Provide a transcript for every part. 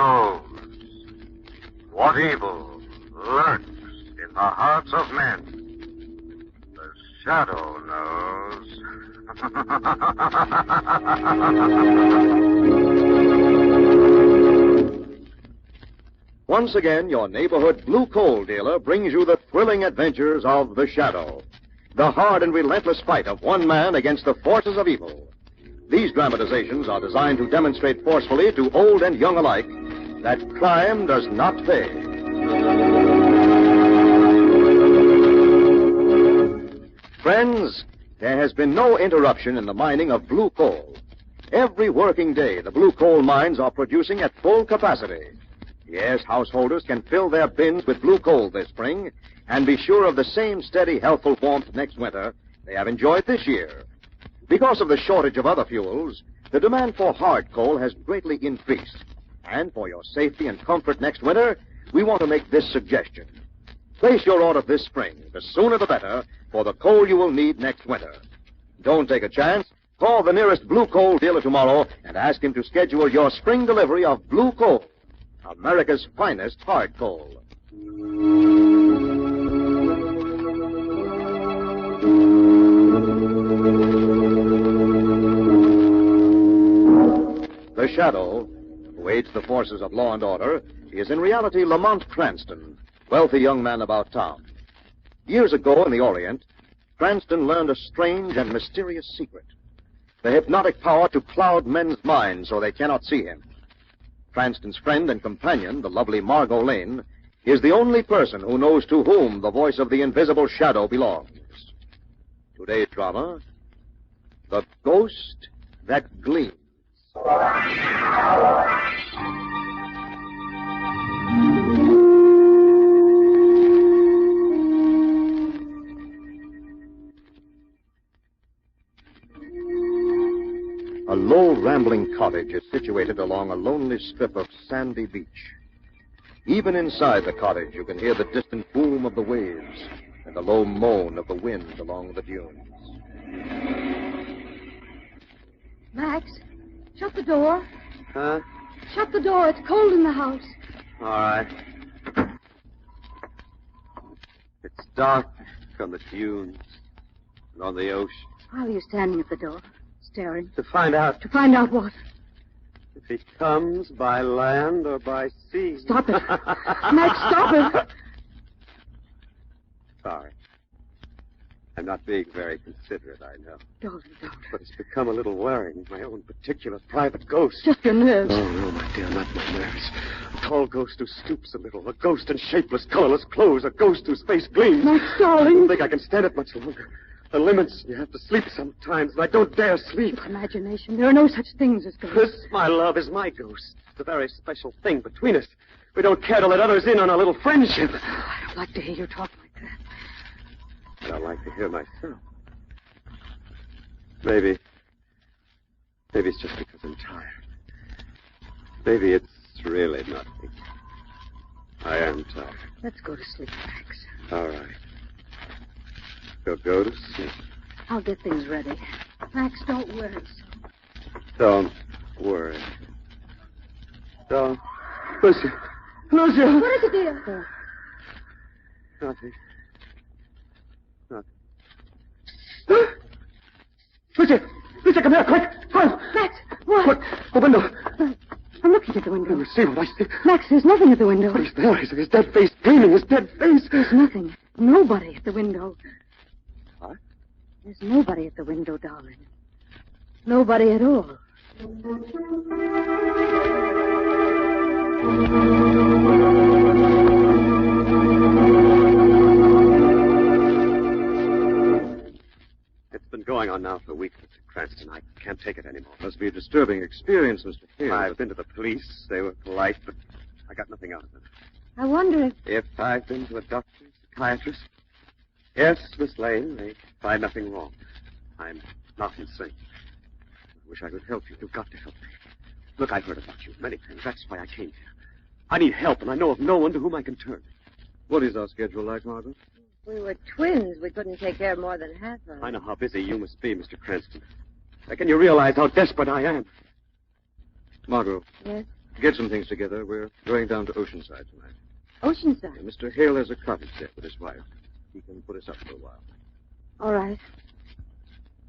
knows what evil lurks in the hearts of men? The shadow knows. Once again, your neighborhood blue coal dealer brings you the thrilling adventures of The Shadow, the hard and relentless fight of one man against the forces of evil. These dramatizations are designed to demonstrate forcefully to old and young alike that crime does not pay. Friends, there has been no interruption in the mining of blue coal. Every working day, the blue coal mines are producing at full capacity. Yes, householders can fill their bins with blue coal this spring and be sure of the same steady, healthful warmth next winter they have enjoyed this year. Because of the shortage of other fuels, the demand for hard coal has greatly increased. And for your safety and comfort next winter, we want to make this suggestion. Place your order this spring, the sooner the better, for the coal you will need next winter. Don't take a chance. Call the nearest blue coal dealer tomorrow and ask him to schedule your spring delivery of blue coal, America's finest hard coal. The Shadow, who aids the forces of law and order, is in reality Lamont Cranston, wealthy young man about town. Years ago in the Orient, Cranston learned a strange and mysterious secret: the hypnotic power to cloud men's minds so they cannot see him. Cranston's friend and companion, the lovely Margo Lane, is the only person who knows to whom the voice of the invisible shadow belongs. Today's drama, The Ghost That Gleams. A low, rambling cottage is situated along a lonely strip of sandy beach. Even inside the cottage, you can hear the distant boom of the waves and the low moan of the wind along the dunes. Max, shut the door. Huh? Shut the door. It's cold in the house. All right. It's dark on the dunes and on the ocean. Why are you standing at the door, staring? To find out To find out what? if he comes by land or by sea. Stop it. Max, stop it. Sorry. I'm not being very considerate, I know. Don't. But it's become a little worrying. My own particular private ghost. Just your nerves. Oh, no, my dear, not my nerves. A tall ghost who stoops a little. A ghost in shapeless, colorless clothes. A ghost whose face gleams. Max, I darling. don't think I can stand it much longer. The limits, you have to sleep sometimes, and I don't dare sleep. Imagination. There are no such things as ghosts. This, my love, is my ghost. It's a very special thing between us. We don't care to let others in on our little friendship. I don't like to hear you talk like that. I don't like to hear myself. Maybe it's just because I'm tired. Maybe it's really nothing. I am tired. Let's go to sleep, Max. All right. Go to sleep. I'll get things ready. Max, don't worry. Don't worry. Don't. Lucia! What is it, dear? Nothing. Lucia, come here, quick! Run! Max, what? Quick, the window. I'm looking at the window. You see what I see? Max, there's nothing at the window. But he's there. His dead face gleaming. His dead face. There's nothing. Nobody at the window. What? There's nobody at the window, darling. Nobody at all. It's been going on now for a week, Mr. Cranston. I can't take it anymore. Must be a disturbing experience, Mr. Hale. I've been to the police. They were polite, but I got nothing out of them. I wonder if... If I've been to a doctor, psychiatrist? Yes, Miss Lane, they find nothing wrong. I'm not insane. I wish I could help you. You've got to help me. Look, I've heard about you many times. That's why I came here. I need help, and I know of no one to whom I can turn. What is our schedule like, Margaret? We were twins. We couldn't take care of more than half of I them. know how busy you must be, Mr. Cranston. Can you realize how desperate I am? Margot, Yes? Get some things together. We're going down to Oceanside tonight. Oceanside? Mr. Hale has a cottage there with his wife. He can put us up for a while. All right.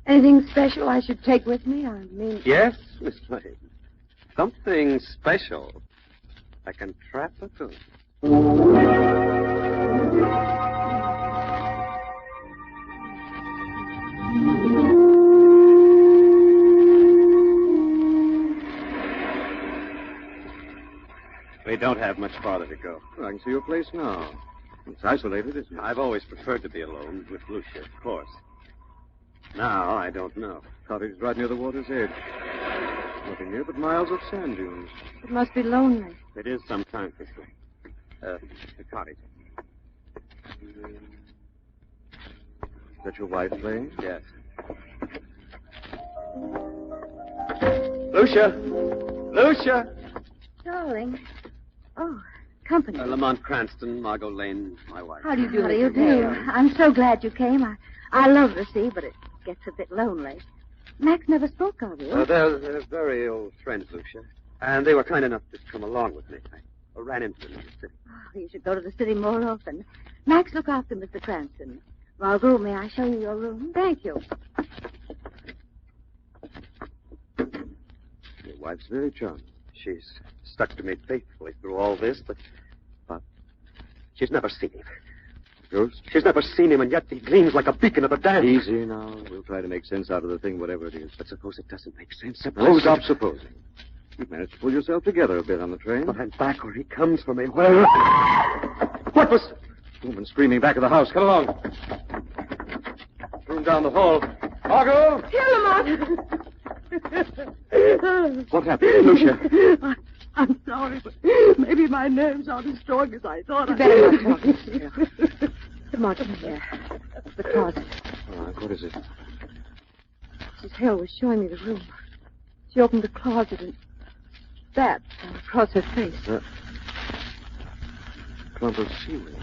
Anything special I should take with me? I mean... Yes, Miss Lane. Something special. I can trap a too. We don't have much farther to go. Well, I can see your place now. It's isolated, isn't it? I've always preferred to be alone with Lucia, of course. Now, I don't know. Cottage is right near the water's edge. Nothing near but miles of sand dunes. It must be lonely. It is sometimes, Miss Lane. The cottage. Is that your wife, Lane? Yes. Lucia! Lucia! Darling. Oh, company. Lamont Cranston, Margo Lane, my wife. How do you do? How do you do? I'm so glad you came. I love the sea, but it gets a bit lonely. Max never spoke of you. They're very old friends, Lucia. And they were kind enough to come along with me. I ran into them in the city. Oh, you should go to the city more often. Max, look after Mr. Cranston. Margo, may I show you your room? Thank you. Your wife's very charming. She's stuck to me faithfully through all this, but she's never seen him. Ghost? She's never seen him, and yet he gleams like a beacon of the damned. Easy now. We'll try to make sense out of the thing, whatever it is. But suppose it doesn't make sense. Oh, stop supposing. You've managed to pull yourself together a bit on the train. But I'm back where he comes for me. Where? What was... Woman screaming back of the house. Come along. Room down the hall. Margo! Here, Lamont. What happened, Lucia? I'm sorry, but maybe my nerves aren't as strong as I thought. You better not talk. Lamont, come here. The closet. All right, what is it? Mrs. Hale was showing me the room. She opened the closet and that across her face. Clump of seaweed.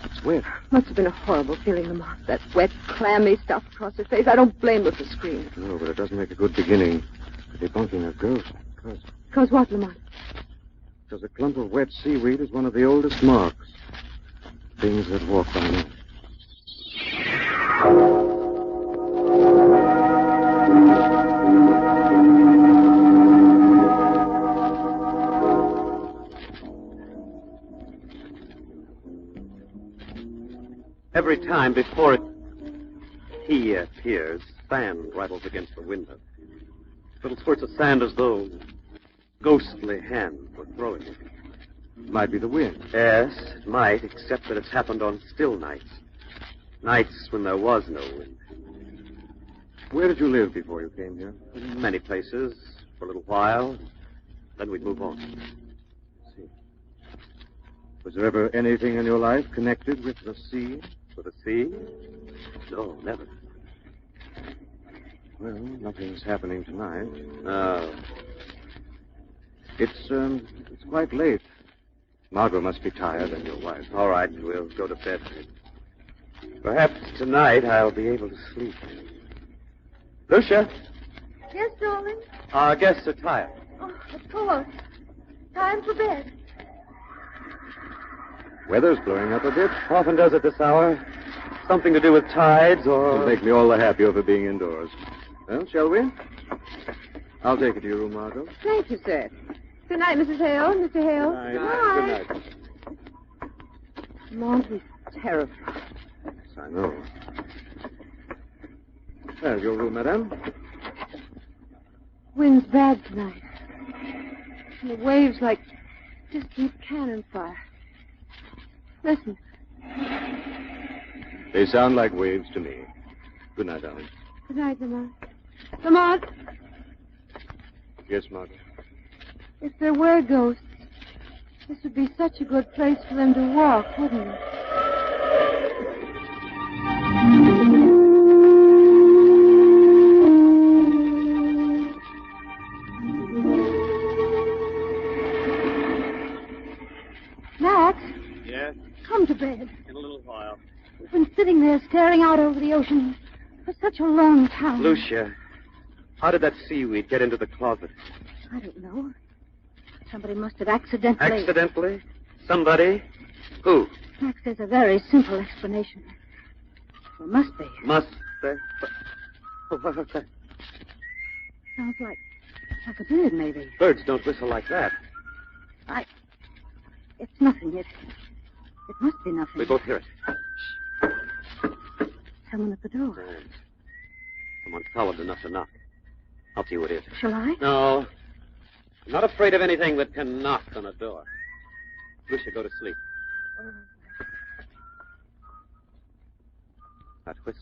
It's wet. Must have been a horrible feeling, Lamont. That wet, clammy stuff across her face. I don't blame her for screaming. No, but it doesn't make a good beginning for debunking a ghost. Because what, Lamont? Because a clump of wet seaweed is one of the oldest marks. Things that walk by night. Every time before he appears, sand rattles against the window. Little spurts of sand as though ghostly hands were throwing it. Might be the wind. Yes, it might, except that it's happened on still nights. Nights when there was no wind. Where did you live before you came here? Many places, for a little while. Then we'd move on. See. Was there ever anything in your life connected with the sea? With the sea? No, never. Well, nothing's happening tonight. No. It's quite late. Margo must be tired, and your wife. All right, we'll go to bed. Perhaps tonight I'll be able to sleep. Lucia, Yes, darling? our guests are tired. Oh, of course. Time for bed. Weather's blowing up a bit. Often does at this hour. Something to do with tides or... It'll make me all the happier for being indoors. Well, shall we? I'll take it to your room, Margo. Thank you, sir. Good night, Mrs. Hale. Mr. Hale. Good night. Lamont is terrified. Yes, I know. There's your room, madame. Wind's bad tonight. And the waves like distant cannon fire. Listen. They sound like waves to me. Good night, darling. Good night, Lamont. Lamont, Yes, Margo. if there were ghosts, this would be such a good place for them to walk, wouldn't it? Max, Yes, come to bed. in a little while. We've been sitting there staring out over the ocean for such a long time. Lucia, how did that seaweed get into the closet? I don't know. Somebody must have accidentally... Accidentally? Somebody? Who? Max, there's a very simple explanation. There must be. Must there? What's that? Sounds like a bird, maybe. Birds don't whistle like that. It's nothing. It must be nothing. We both hear it. Someone at the door. Someone solid enough to knock. I'll see who it is. Shall I? No. I'm not afraid of anything that can knock on a door. Lucia, go to sleep. Oh. That whistle.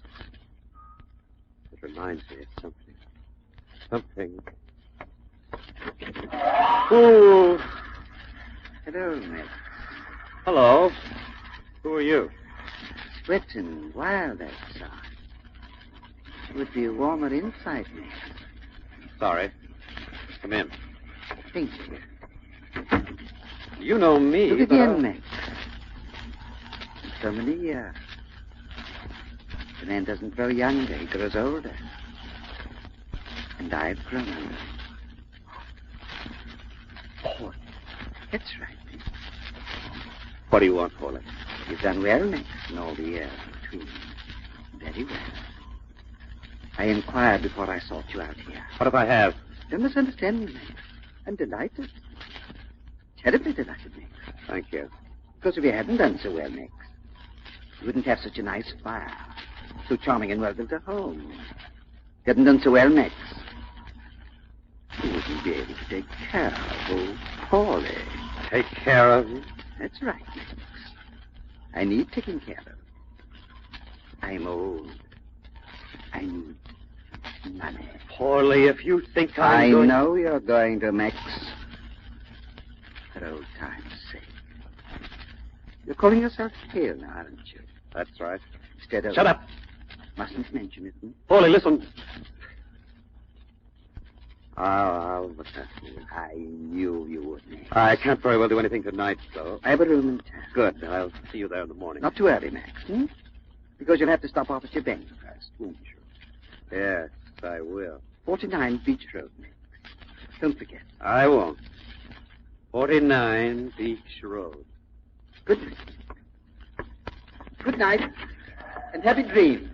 It reminds me of something. Something. Ooh. Hello, Max. Hello. Who are you? Wet and wild outside. It would be warmer inside, Max. Sorry. Come in. Thank you. You know me. Look again, Max. So many years. The man doesn't grow younger, he grows older. And I've grown older. Oh, that's right. What do you want, Paulie? You've done well, Max, in all the years between. Very well. I inquired before I sought you out here. What if I have? Don't misunderstand me, Max. I'm delighted. Terribly delighted, Max. Thank you. Because if you hadn't done so well, Max, you wouldn't have such a nice fire. So charming and well-built a home. If you hadn't done so well, Max, you wouldn't be able to take care of old Paulie. Take care of you? That's right, Max. I need taking care of. I'm old. I need money. Paulie, if you think I I'm going... know you're going to, Max. For old time's sake. You're calling yourself Hale now, aren't you? That's right. Instead of... Shut up. Mustn't mention it. Paulie, listen. I'll look after you. I knew you would, Max. I can't very well do anything tonight, though. I have a room in town. Good. I'll see you there in the morning. Not too early, Max, Because you'll have to stop off at your bank first, won't you? Yes, I will. 49 Beach Road, Max. Don't forget. I won't. 49 Beach Road. Good night. Good night, and happy dreams.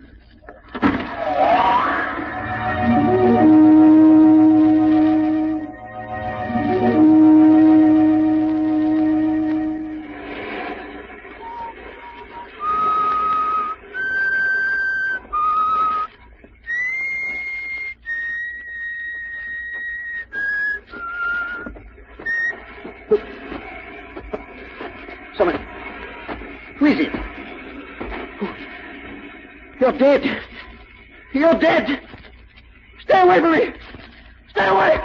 Someone. Who is it? You're dead. You're dead. Stay away from me. Stay away.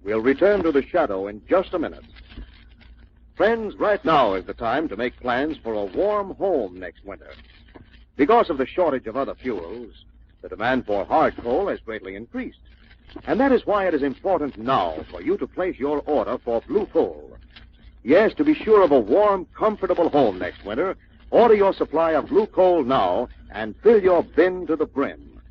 We'll return to the shadow in just a minute. Friends, right now is the time to make plans for a warm home next winter. Because of the shortage of other fuels, the demand for hard coal has greatly increased. And that is why it is important now for you to place your order for blue coal. Yes, to be sure of a warm, comfortable home next winter, order your supply of blue coal now and fill your bin to the brim.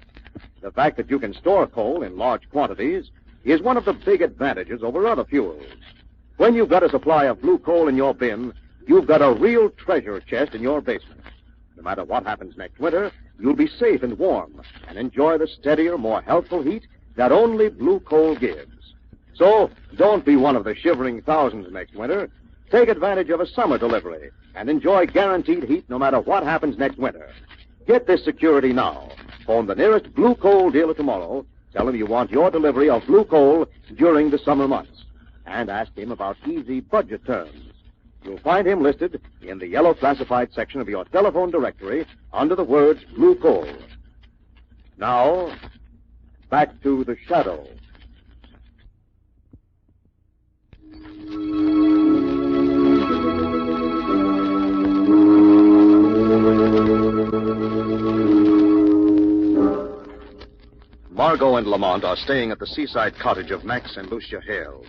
The fact that you can store coal in large quantities is one of the big advantages over other fuels. When you've got a supply of blue coal in your bin, you've got a real treasure chest in your basement. No matter what happens next winter, you'll be safe and warm and enjoy the steadier, more healthful heat that only blue coal gives. So, don't be one of the shivering thousands next winter. Take advantage of a summer delivery and enjoy guaranteed heat no matter what happens next winter. Get this security now. Phone the nearest blue coal dealer tomorrow. Tell him you want your delivery of blue coal during the summer months. And ask him about easy budget terms. You'll find him listed in the yellow classified section of your telephone directory under the words blue coal. Now, back to the shadow. Margo and Lamont are staying at the seaside cottage of Max and Lucia Hale.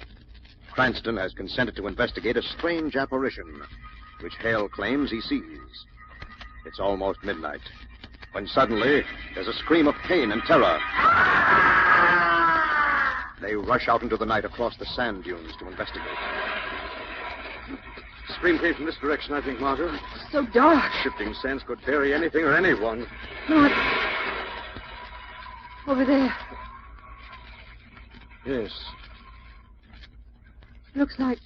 Cranston has consented to investigate a strange apparition, which Hale claims he sees. It's almost midnight, when suddenly there's a scream of pain and terror. They rush out into the night across the sand dunes to investigate. The scream came from this direction, I think, Margo. It's so dark. Shifting sands could bury anything or anyone. No, over there. Yes. Looks like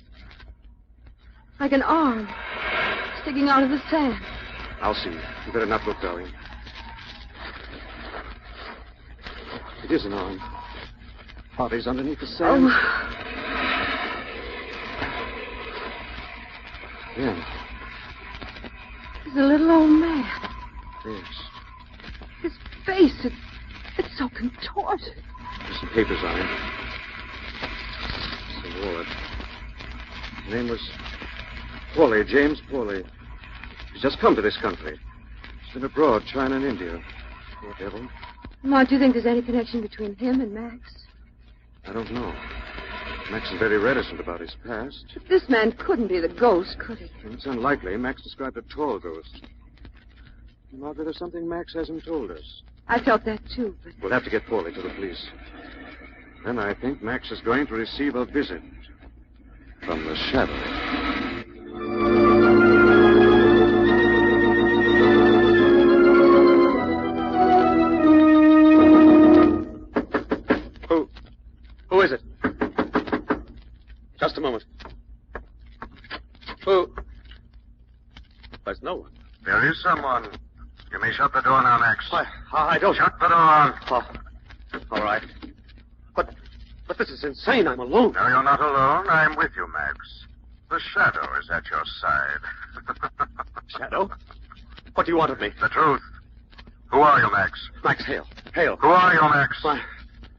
an arm sticking out of the sand. I'll see. You better not look, darling. It is an arm. Body's underneath the sand. Oh. Yeah. He's a little old man. Yes. His face, it's so contorted. There's some papers on him. Some wallet. His name was Pauly, James Pauly. He's just come to this country. He's been abroad, China and India. Poor devil. Lamont, do you think there's any connection between him and Max? I don't know. Max is very reticent about his past. But this man couldn't be the ghost, could he? It's unlikely. Max described a tall ghost. Margaret, there's something Max hasn't told us. I felt that, too, but... We'll have to get Pauly to the police. Then I think Max is going to receive a visit from the shadow. Who is it? Just a moment. Who? There's no one. There is someone. You may shut the door now, Max. I don't... Shut the door. Oh, all right. But this is insane. I'm alone. No, you're not alone. I'm with you, Max. The shadow is at your side. Shadow? What do you want of me? The truth. Who are you, Max? Max Hale. Hale. Who are you, Max?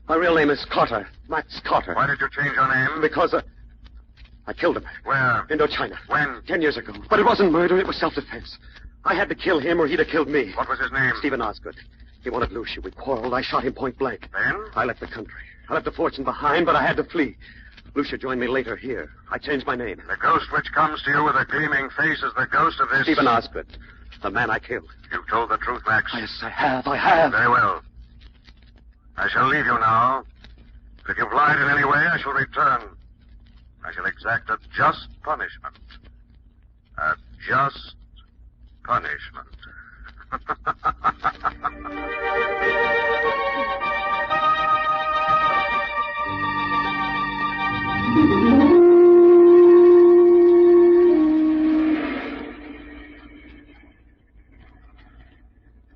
My real name is Carter. Max Carter. Why did you change your name? Because I killed him. Where? Indochina. When? 10 years ago. But it wasn't murder. It was self-defense. I had to kill him or he'd have killed me. What was his name? Stephen Osgood. He wanted Lucia. We quarreled. I shot him point blank. Then? I left the country. I left a fortune behind, but I had to flee. Lucia joined me later here. I changed my name. The ghost which comes to you with a gleaming face is the ghost of this... Stephen Osgood. The man I killed. You've told the truth, Max. Yes, I have. Very well. I shall leave you now. If you've lied in any way, I shall return. I shall exact a just punishment. A just punishment.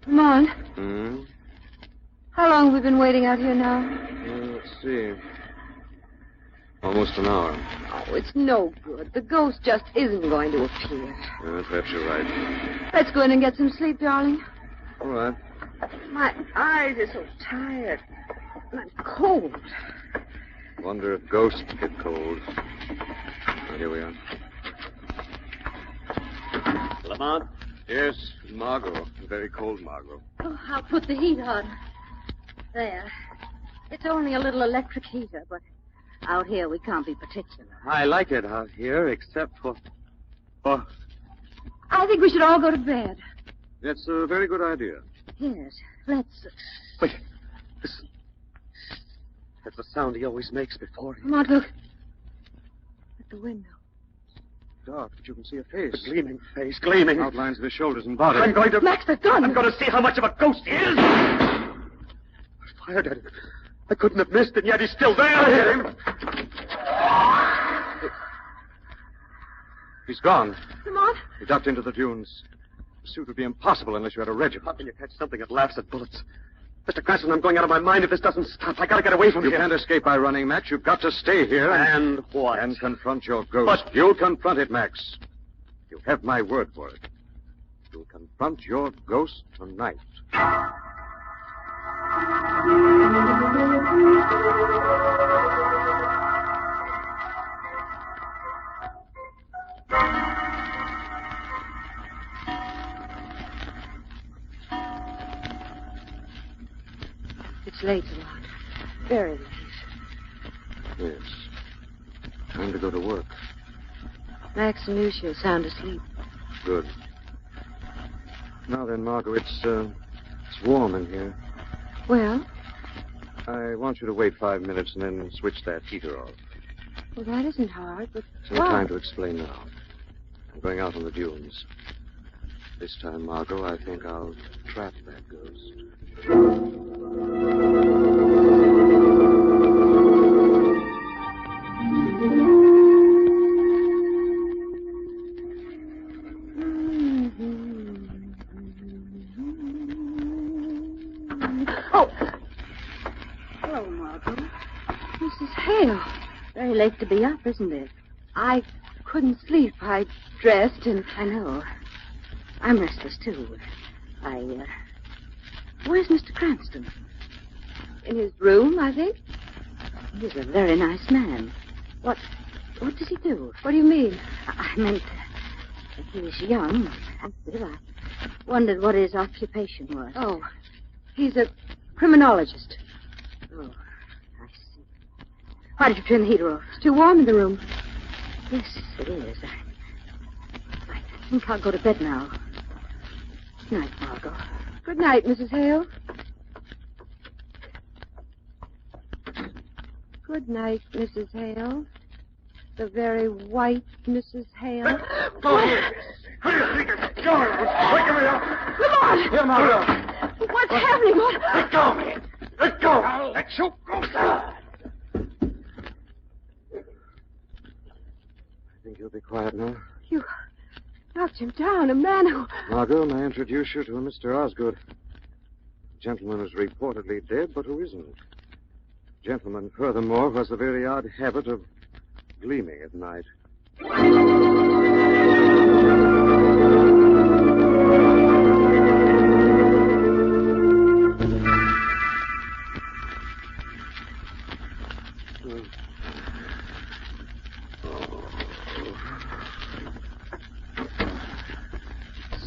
Lamont. Hmm? How long have we been waiting out here now? Let's see. Almost an hour. Oh, it's no good. The ghost just isn't going to appear. Perhaps you're right. Let's go in and get some sleep, darling. All right. My eyes are so tired. And I'm cold. Wonder if ghosts get cold. Oh, here we are. Lamont? Yes, Margo. Very cold, Margo. Oh, I'll put the heat on. There. It's only a little electric heater, but out here we can't be particular. I like it out here, except for... Oh, I think we should all go to bed. that's a very good idea. Yes, let's... Wait. Listen. That's the sound he always makes before he... Lamont, look. At the window. Dark, but you can see a face. A gleaming face, gleaming. Outlines of his shoulders and body. I'm going to... Max, the gun! I'm going to see how much of a ghost he is! I fired at him. I couldn't have missed, and yet he's still there. I hit him. He's gone. Lamont? He ducked into the dunes. Pursuit would be impossible unless you had a regiment. How can you catch something that laughs at bullets? Mr. Cranston, I'm going out of my mind if this doesn't stop. I gotta get away from here. You can't escape by running, Max. You've got to stay here. And what? And confront your ghost. But you'll confront it, Max. You have my word for it. You'll confront your ghost tonight. It's late, Lamont. Very late. Yes. Time to go to work. Max and Lucia are sound asleep. Good. Now then, Margo, it's warm in here. Well? I want you to wait 5 minutes and then switch that heater off. Well, that isn't hard, but... No time to explain now. I'm going out on the dunes. This time, Margo, I think I'll trap that ghost. Oh! Hello, Margo. Mrs. Hale. Very late to be up, isn't it? I couldn't sleep. I dressed and... I know. I'm restless, too. Where's Mr. Cranston? In his room, I think. He's a very nice man. What does he do? What do you mean? I meant, he's young, active. I wondered what his occupation was. Oh, he's a criminologist. Oh, I see. Why did you turn the heater off? It's too warm in the room. Yes, it is. I think I'll go to bed now. Good night, Margo. Good night, Mrs. Hale. Good night, Mrs. Hale. The very white Mrs. Hale. What? Who do you think it's going? Wake me up. Lamont! Here, Margo. What's happening? Let go of me. Let go. I'll let you go. I think you'll be quiet now. You knocked him down. A man who... Margo, may I introduce you to a Mr. Osgood? A gentleman who's reportedly dead, but who isn't. Gentleman, furthermore, who has the very odd habit of gleaming at night.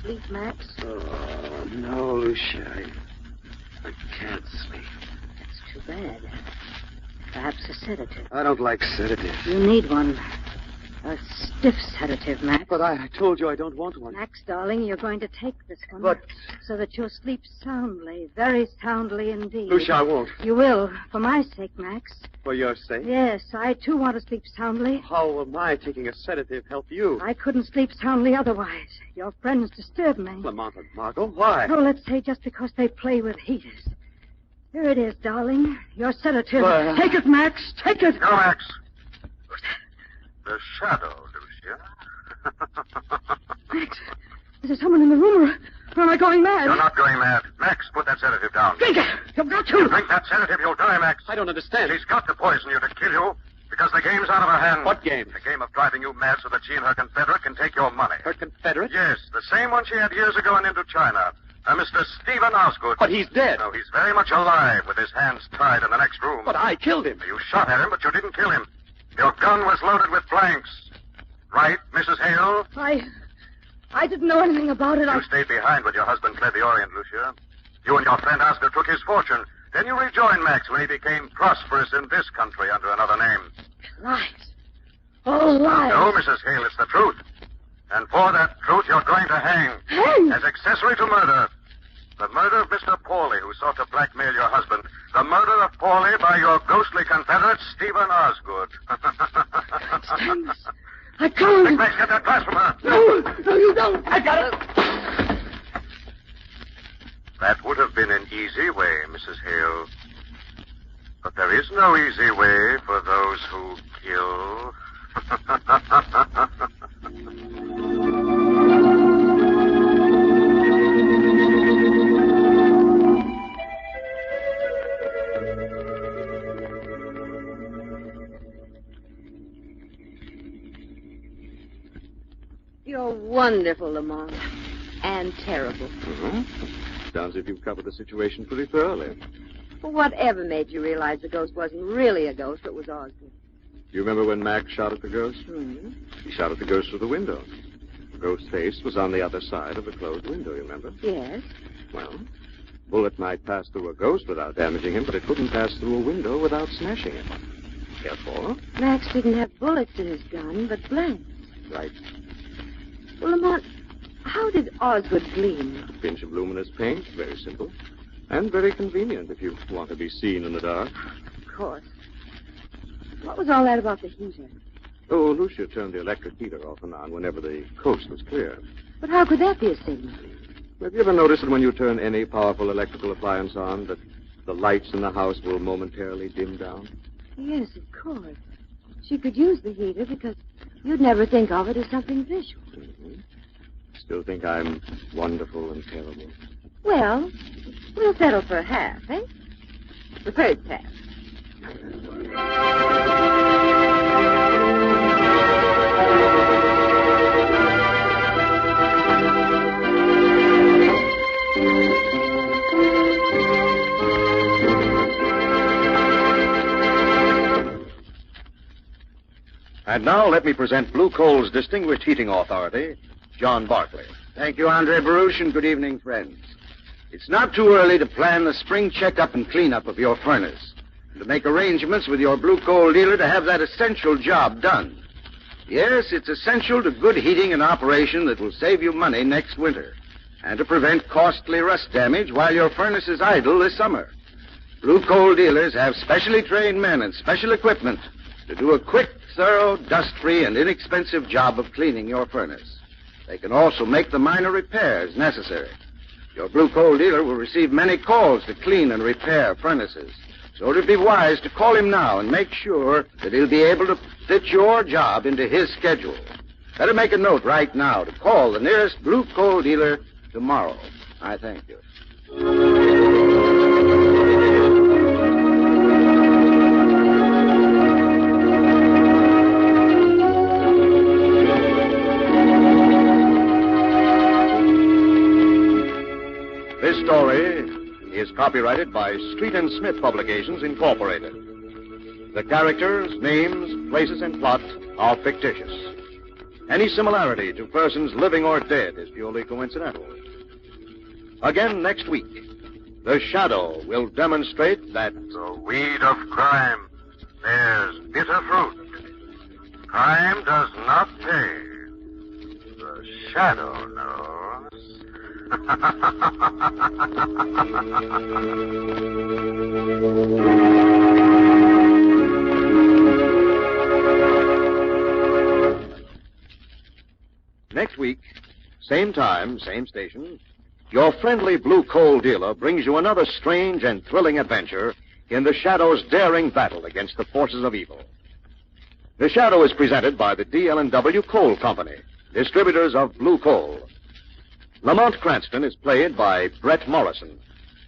Sleep, Max? Oh, no, Lucia. I can't sleep. That's too bad. Perhaps a sedative. I don't like sedatives. You need one. A stiff sedative, Max. But I told you I don't want one. Max, darling, you're going to take this one. But... so that you'll sleep soundly, very soundly indeed. Lucia, I won't. You will, for my sake, Max. For your sake? Yes, I too want to sleep soundly. How will my taking a sedative help you? I couldn't sleep soundly otherwise. Your friends disturb me. Lamont and Margo, why? Oh, let's say just because they play with heaters. Here it is, darling. Your sedative. Take it, Max. Take it. Go, Max. The shadow, Lucia. Max, is there someone in the room, or am I going mad? You're not going mad. Max, put that sedative down. Drink it. You've got You to. drink that sedative, you'll die, Max. I don't understand. She's got to poison you to kill you because the game's out of her hands. What game? The game of driving you mad so that she and her confederate can take your money. Her confederate? Yes, the same one she had years ago in Indochina. Mr. Stephen Osgood. But he's dead. No, he's very much alive with his hands tied in the next room. But I killed him. You shot at him, but you didn't kill him. Your gun was loaded with blanks. Right, Mrs. Hale? I didn't know anything about it. You stayed behind when your husband fled the Orient, Lucia. You and your friend Osgood took his fortune. Then you rejoined Max when he became prosperous in this country under another name. Lies. All lies. No, Mrs. Hale, it's the truth. And for that truth, you're going to hang. Hang? As accessory to murder. The murder of Mr. Pauly, who sought to blackmail your husband. The murder of Pauly by your ghostly confederate, Stephen Osgood. I can't. Max, get that glass from her. No, you don't. I got it. That would have been an easy way, Mrs. Hale. But there is no easy way for those who kill. You're wonderful, Lamont. And terrible. Sounds as if you've covered the situation pretty thoroughly. Well, whatever made you realize the ghost wasn't really a ghost, but was Osgood? You remember when Mac shot at the ghost? Mm-hmm. He shot at the ghost through the window. The ghost's face was on the other side of the closed window, you remember? Yes. Well, bullet might pass through a ghost without damaging him, but it couldn't pass through a window without smashing him. Careful. Max didn't have bullets in his gun, but blanks. Right. Well, Lamont, how did Osgood gleam? Pinch of luminous paint, very simple. And very convenient if you want to be seen in the dark. Of course. What was all that about the heater? Oh, Lucia turned the electric heater off and on whenever the coast was clear. But how could that be a signal? Have you ever noticed that when you turn any powerful electrical appliance on, that the lights in the house will momentarily dim down? Yes, of course. She could use the heater because you'd never think of it as something visual. Mm-hmm. Still think I'm wonderful and terrible. Well, we'll settle for half, eh? The first half. And now let me present Blue Coal's distinguished heating authority, John Barclay. Thank you, Andre Baruch, and good evening, friends. It's not too early to plan the spring checkup and cleanup of your furnace, and to make arrangements with your Blue Coal dealer to have that essential job done. Yes, it's essential to good heating and operation that will save you money next winter, and to prevent costly rust damage while your furnace is idle this summer. Blue Coal dealers have specially trained men and special equipment to do a quick, thorough, dust-free, and inexpensive job of cleaning your furnace. They can also make the minor repairs necessary. Your Blue Coal dealer will receive many calls to clean and repair furnaces. So it would be wise to call him now and make sure that he'll be able to fit your job into his schedule. Better make a note right now to call the nearest Blue Coal dealer tomorrow. I thank you. This story is copyrighted by Street and Smith Publications, Incorporated. The characters, names, places, and plot are fictitious. Any similarity to persons living or dead is purely coincidental. Again next week, The Shadow will demonstrate that The weed of crime bears bitter fruit. Crime does not pay. The shadow knows. next week, same time, same station, your friendly Blue Coal dealer brings you another strange and thrilling adventure in The Shadow's daring battle against the forces of evil. The Shadow is presented by the D.L.N.W. Coal Company, distributors of Blue Coal. Lamont Cranston is played by Brett Morrison.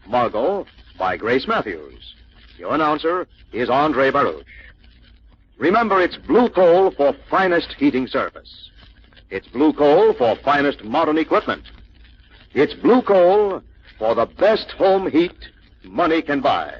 Margo by Grace Matthews. Your announcer is Andre Baruch. Remember, it's Blue Coal for finest heating service. It's Blue Coal for finest modern equipment. It's Blue Coal for the best home heat money can buy.